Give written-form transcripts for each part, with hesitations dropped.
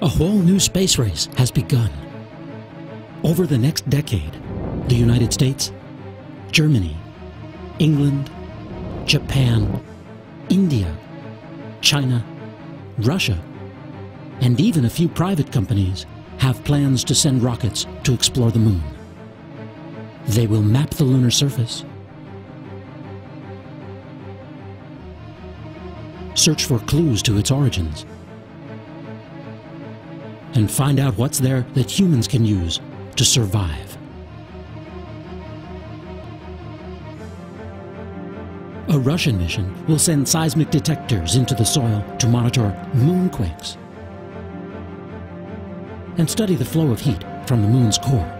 A whole new space race has begun. Over the next decade, the United States, Germany, England, Japan, India, China, Russia, and even a few private companies have plans to send rockets to explore the moon. They will map the lunar surface, search for clues to its origins, and find out what's there that humans can use to survive. A Russian mission will send seismic detectors into the soil to monitor moonquakes and study the flow of heat from the moon's core.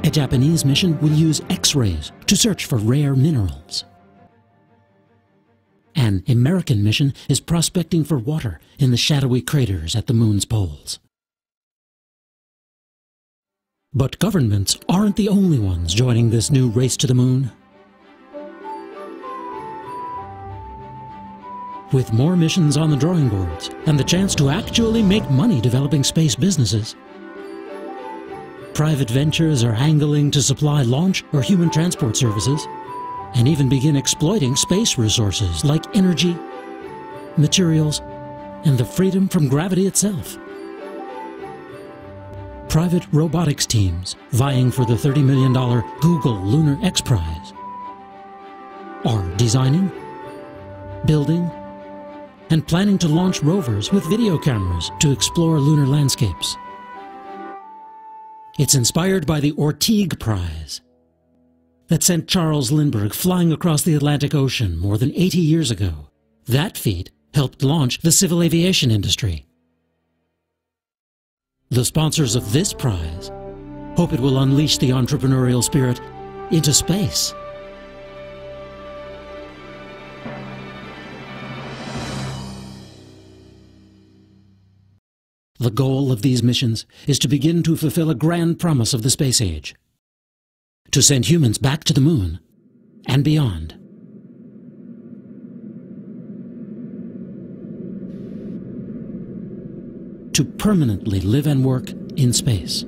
A Japanese mission will use X-rays to search for rare minerals. An American mission is prospecting for water in the shadowy craters at the moon's poles. But governments aren't the only ones joining this new race to the moon. With more missions on the drawing boards and the chance to actually make money developing space businesses, private ventures are angling to supply launch or human transport services and even begin exploiting space resources like energy, materials, and the freedom from gravity itself. Private robotics teams vying for the $30 million Google Lunar X Prize are designing, building, and planning to launch rovers with video cameras to explore lunar landscapes. It's inspired by the Orteig Prize that sent Charles Lindbergh flying across the Atlantic Ocean more than 80 years ago. That feat helped launch the civil aviation industry. The sponsors of this prize hope it will unleash the entrepreneurial spirit into space. The goal of these missions is to begin to fulfill a grand promise of the space age: to send humans back to the moon and beyond. To permanently live and work in space.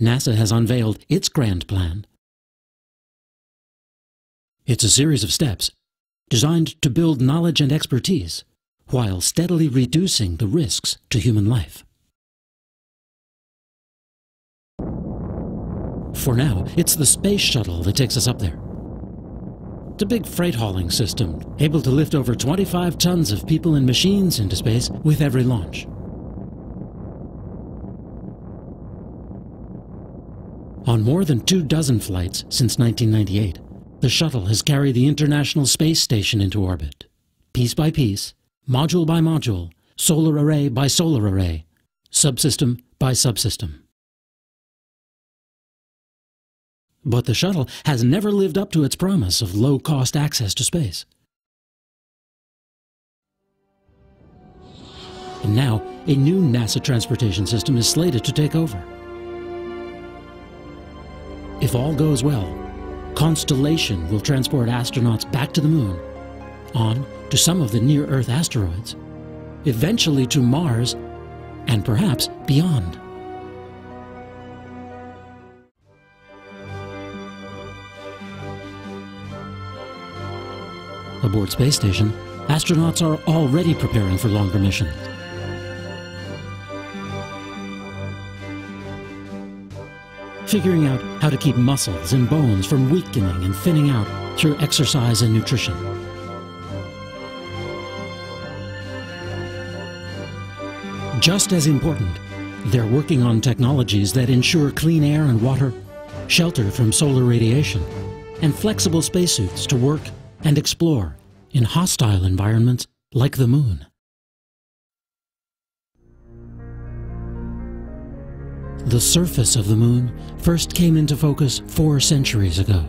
NASA has unveiled its grand plan. It's a series of steps designed to build knowledge and expertise while steadily reducing the risks to human life. For now, it's the space shuttle that takes us up there. It's a big freight hauling system, able to lift over 25 tons of people and machines into space with every launch. On more than 24 flights since 1998, the shuttle has carried the International Space Station into orbit, piece by piece, module by module, solar array by solar array, subsystem by subsystem. But the shuttle has never lived up to its promise of low-cost access to space. And now, a new NASA transportation system is slated to take over. If all goes well, Constellation will transport astronauts back to the moon, on to some of the near-Earth asteroids, eventually to Mars, and perhaps beyond. Aboard Space Station, astronauts are already preparing for longer missions. Figuring out how to keep muscles and bones from weakening and thinning out through exercise and nutrition. Just as important, they're working on technologies that ensure clean air and water, shelter from solar radiation, and flexible spacesuits to work and explore in hostile environments like the moon. The surface of the moon first came into focus 4 centuries ago.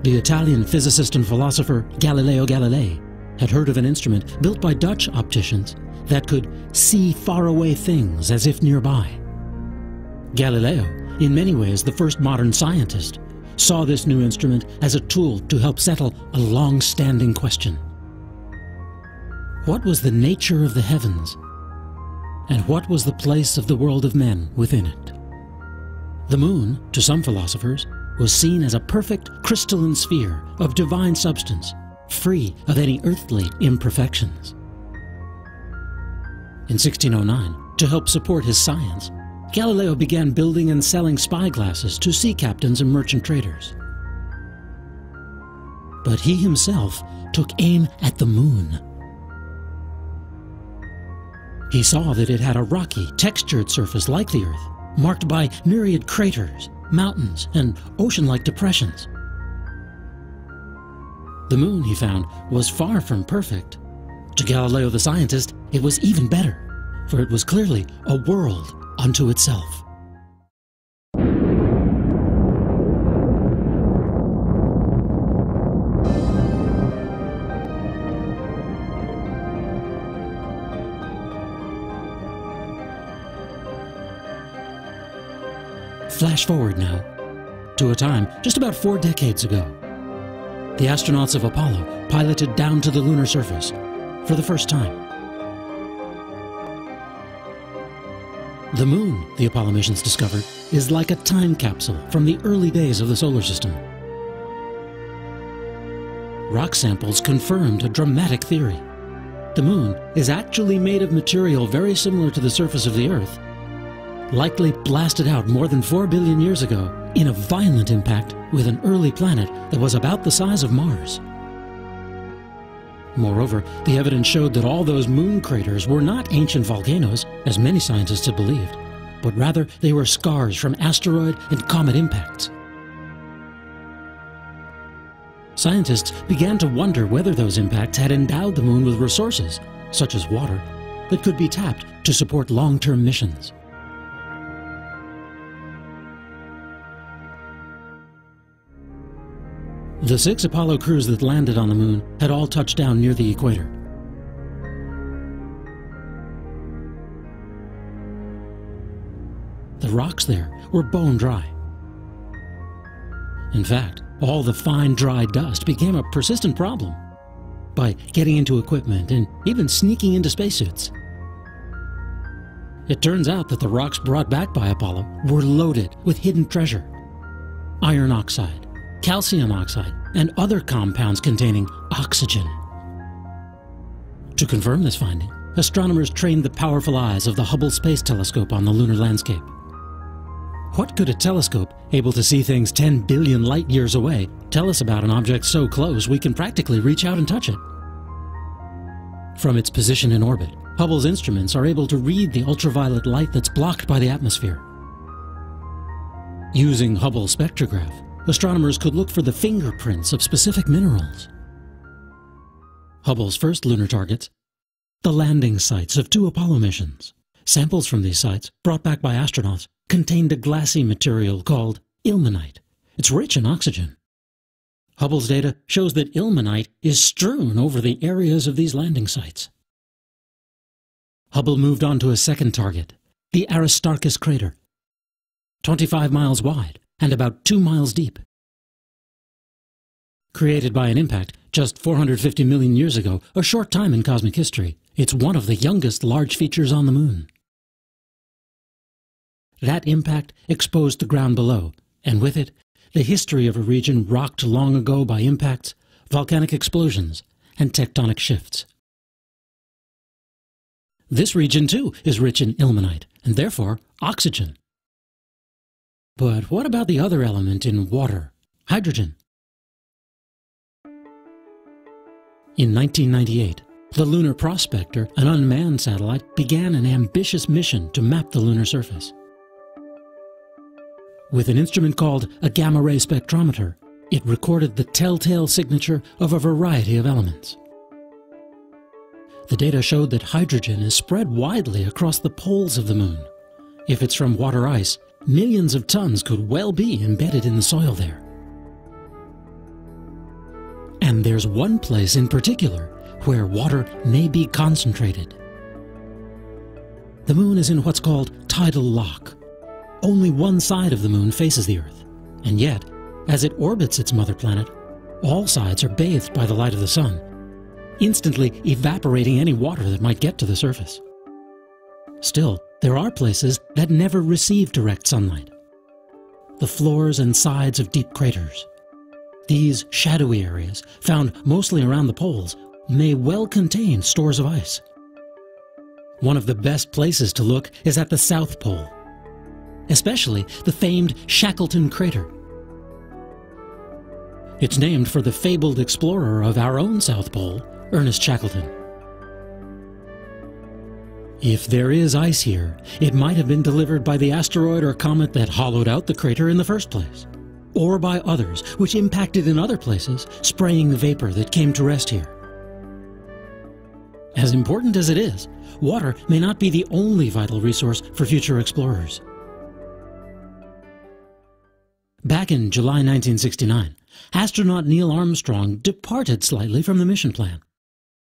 The Italian physicist and philosopher Galileo Galilei had heard of an instrument built by Dutch opticians that could see faraway things as if nearby. Galileo, in many ways the first modern scientist, saw this new instrument as a tool to help settle a long-standing question. What was the nature of the heavens? And what was the place of the world of men within it? The moon, to some philosophers, was seen as a perfect crystalline sphere of divine substance, free of any earthly imperfections. In 1609, to help support his science, Galileo began building and selling spyglasses to sea captains and merchant traders. But he himself took aim at the moon. He saw that it had a rocky, textured surface like the Earth, marked by myriad craters, mountains, and ocean-like depressions. The moon, he found, was far from perfect. To Galileo the scientist, it was even better, for it was clearly a world unto itself. Flash forward now, to a time just about 4 decades ago. The astronauts of Apollo piloted down to the lunar surface for the first time. The moon, the Apollo missions discovered, is like a time capsule from the early days of the solar system. Rock samples confirmed a dramatic theory. The moon is actually made of material very similar to the surface of the Earth, likely blasted out more than 4 billion years ago in a violent impact with an early planet that was about the size of Mars. Moreover, the evidence showed that all those moon craters were not ancient volcanoes, as many scientists had believed, but rather they were scars from asteroid and comet impacts. Scientists began to wonder whether those impacts had endowed the moon with resources, such as water, that could be tapped to support long-term missions. The 6 Apollo crews that landed on the moon had all touched down near the equator. The rocks there were bone dry. In fact, all the fine dry dust became a persistent problem by getting into equipment and even sneaking into spacesuits. It turns out that the rocks brought back by Apollo were loaded with hidden treasure: iron oxide, calcium oxide, and other compounds containing oxygen. To confirm this finding, astronomers trained the powerful eyes of the Hubble Space Telescope on the lunar landscape. What could a telescope able to see things 10 billion light years away tell us about an object so close we can practically reach out and touch it? From its position in orbit, Hubble's instruments are able to read the ultraviolet light that's blocked by the atmosphere. Using Hubble's spectrograph, astronomers could look for the fingerprints of specific minerals. Hubble's first lunar targets, the landing sites of 2 Apollo missions. Samples from these sites, brought back by astronauts, contained a glassy material called ilmenite. It's rich in oxygen. Hubble's data shows that ilmenite is strewn over the areas of these landing sites. Hubble moved on to a second target, the Aristarchus crater, 25 miles wide and about 2 miles deep. Created by an impact just 450 million years ago, a short time in cosmic history, it's one of the youngest large features on the moon. That impact exposed the ground below, and with it, the history of a region rocked long ago by impacts, volcanic explosions, and tectonic shifts. This region, too, is rich in ilmenite, and therefore oxygen. But what about the other element in water, hydrogen? In 1998, the Lunar Prospector, an unmanned satellite, began an ambitious mission to map the lunar surface. With an instrument called a gamma-ray spectrometer, it recorded the telltale signature of a variety of elements. The data showed that hydrogen is spread widely across the poles of the moon. If it's from water ice, millions of tons could well be embedded in the soil there. And there's one place in particular where water may be concentrated. The moon is in what's called tidal lock. Only one side of the moon faces the Earth, and yet As it orbits its mother planet, all sides are bathed by the light of the sun, instantly evaporating any water that might get to the surface. Still, there are places that never receive direct sunlight. The floors and sides of deep craters. These shadowy areas, found mostly around the poles, may well contain stores of ice. One of the best places to look is at the South Pole, especially the famed Shackleton crater. It's named for the fabled explorer of our own South Pole, Ernest Shackleton. If there is ice here, it might have been delivered by the asteroid or comet that hollowed out the crater in the first place, or by others which impacted in other places, spraying the vapor that came to rest here. As important as it is, water may not be the only vital resource for future explorers. Back in July 1969, astronaut Neil Armstrong departed slightly from the mission plan.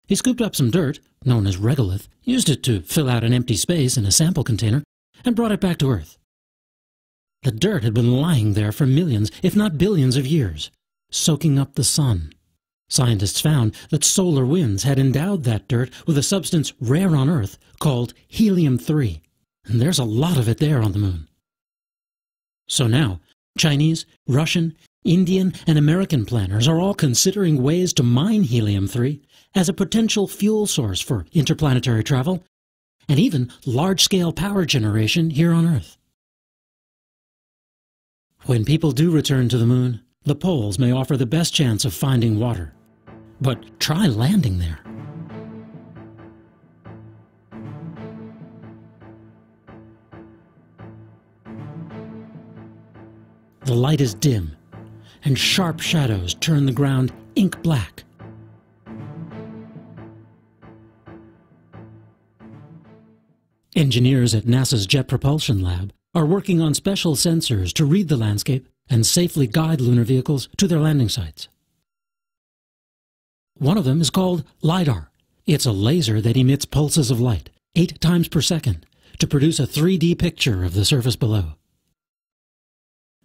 He scooped up some dirt, known as regolith, used it to fill out an empty space in a sample container, and brought it back to Earth. The dirt had been lying there for millions, if not billions of years, soaking up the sun. Scientists found that solar winds had endowed that dirt with a substance rare on Earth called helium-3, and there's a lot of it there on the moon. So now, Chinese, Russian, Indian, and American planners are all considering ways to mine helium-3 as a potential fuel source for interplanetary travel and even large-scale power generation here on Earth. When people do return to the moon, the poles may offer the best chance of finding water. But try landing there. The light is dim, and sharp shadows turn the ground ink black. Engineers at NASA's Jet Propulsion Lab are working on special sensors to read the landscape and safely guide lunar vehicles to their landing sites. One of them is called LiDAR. It's a laser that emits pulses of light, 8 times per second, to produce a 3D picture of the surface below.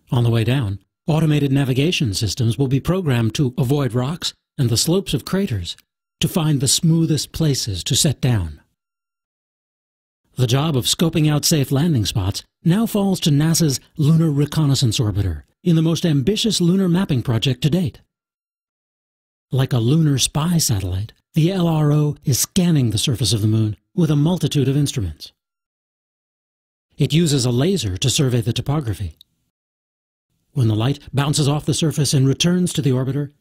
On the way down, automated navigation systems will be programmed to avoid rocks and the slopes of craters to find the smoothest places to set down. The job of scoping out safe landing spots now falls to NASA's Lunar Reconnaissance Orbiter in the most ambitious lunar mapping project to date. Like a lunar spy satellite, the LRO is scanning the surface of the moon with a multitude of instruments. It uses a laser to survey the topography. When the light bounces off the surface and returns to the orbiter,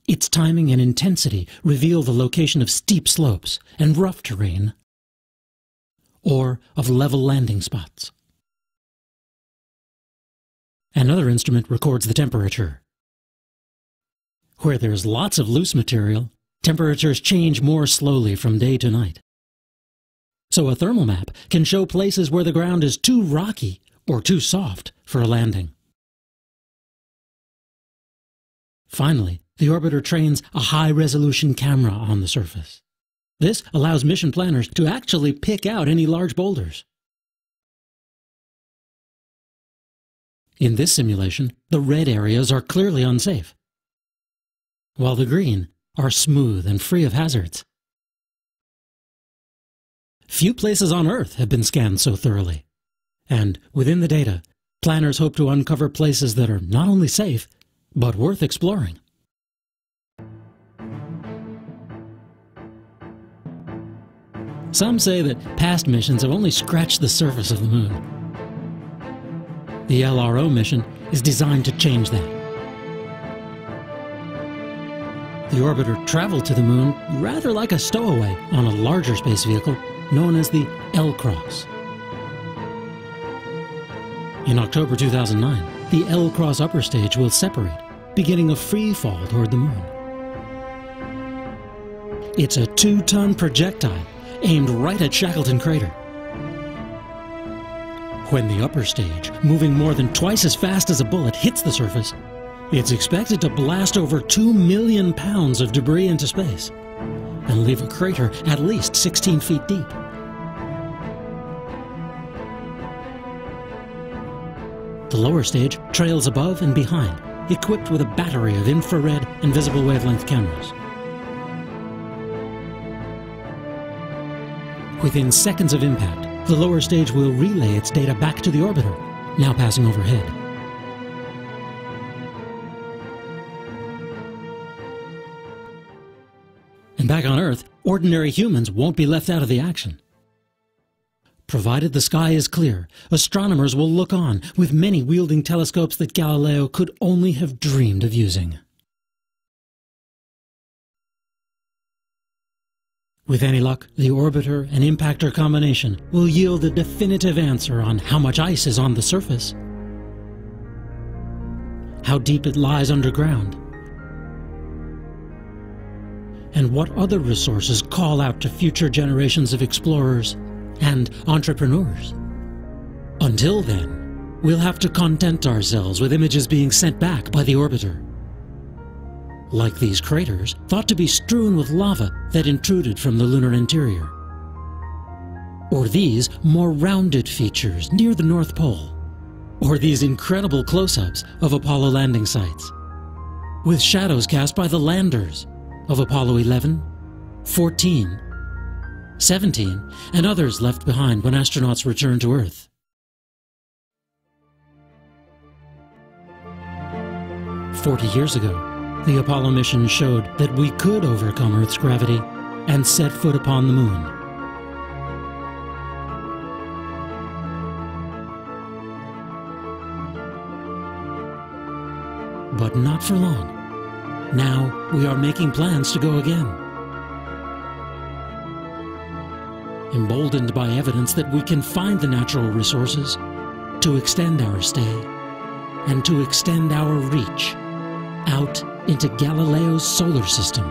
its timing and intensity reveal the location of steep slopes and rough terrain, or of level landing spots. Another instrument records the temperature. Where there's lots of loose material, temperatures change more slowly from day to night. So a thermal map can show places where the ground is too rocky or too soft for a landing. Finally, the orbiter trains a high-resolution camera on the surface. This allows mission planners to actually pick out any large boulders. In this simulation, the red areas are clearly unsafe, while the green are smooth and free of hazards. Few places on Earth have been scanned so thoroughly, and within the data, planners hope to uncover places that are not only safe, but worth exploring. Some say that past missions have only scratched the surface of the moon. The LRO mission is designed to change that. The orbiter traveled to the moon rather like a stowaway on a larger space vehicle known as the L-Cross. In October 2009, the L-Cross upper stage will separate, beginning a free fall toward the moon. It's a 2-ton projectile aimed right at Shackleton crater. When the upper stage, moving more than twice as fast as a bullet, hits the surface, it's expected to blast over 2 million pounds of debris into space and leave a crater at least 16 feet deep. The lower stage trails above and behind, equipped with a battery of infrared and visible wavelength cameras. Within seconds of impact, the lower stage will relay its data back to the orbiter, now passing overhead. And back on Earth, ordinary humans won't be left out of the action. Provided the sky is clear, astronomers will look on, with many wielding telescopes that Galileo could only have dreamed of using. With any luck, the orbiter and impactor combination will yield a definitive answer on how much ice is on the surface, how deep it lies underground, and what other resources call out to future generations of explorers and entrepreneurs. Until then, we'll have to content ourselves with images being sent back by the orbiter. Like these craters, thought to be strewn with lava that intruded from the lunar interior. Or these more rounded features near the North Pole. Or these incredible close-ups of Apollo landing sites, with shadows cast by the landers of Apollo 11, 14, 17, and others left behind when astronauts returned to Earth. "40 years ago, the Apollo mission showed that we could overcome Earth's gravity and set foot upon the Moon. But not for long. Now we are making plans to go again. Emboldened by evidence that we can find the natural resources to extend our stay and to extend our reach out into Galileo's solar system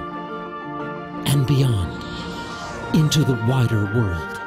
and beyond into the wider world.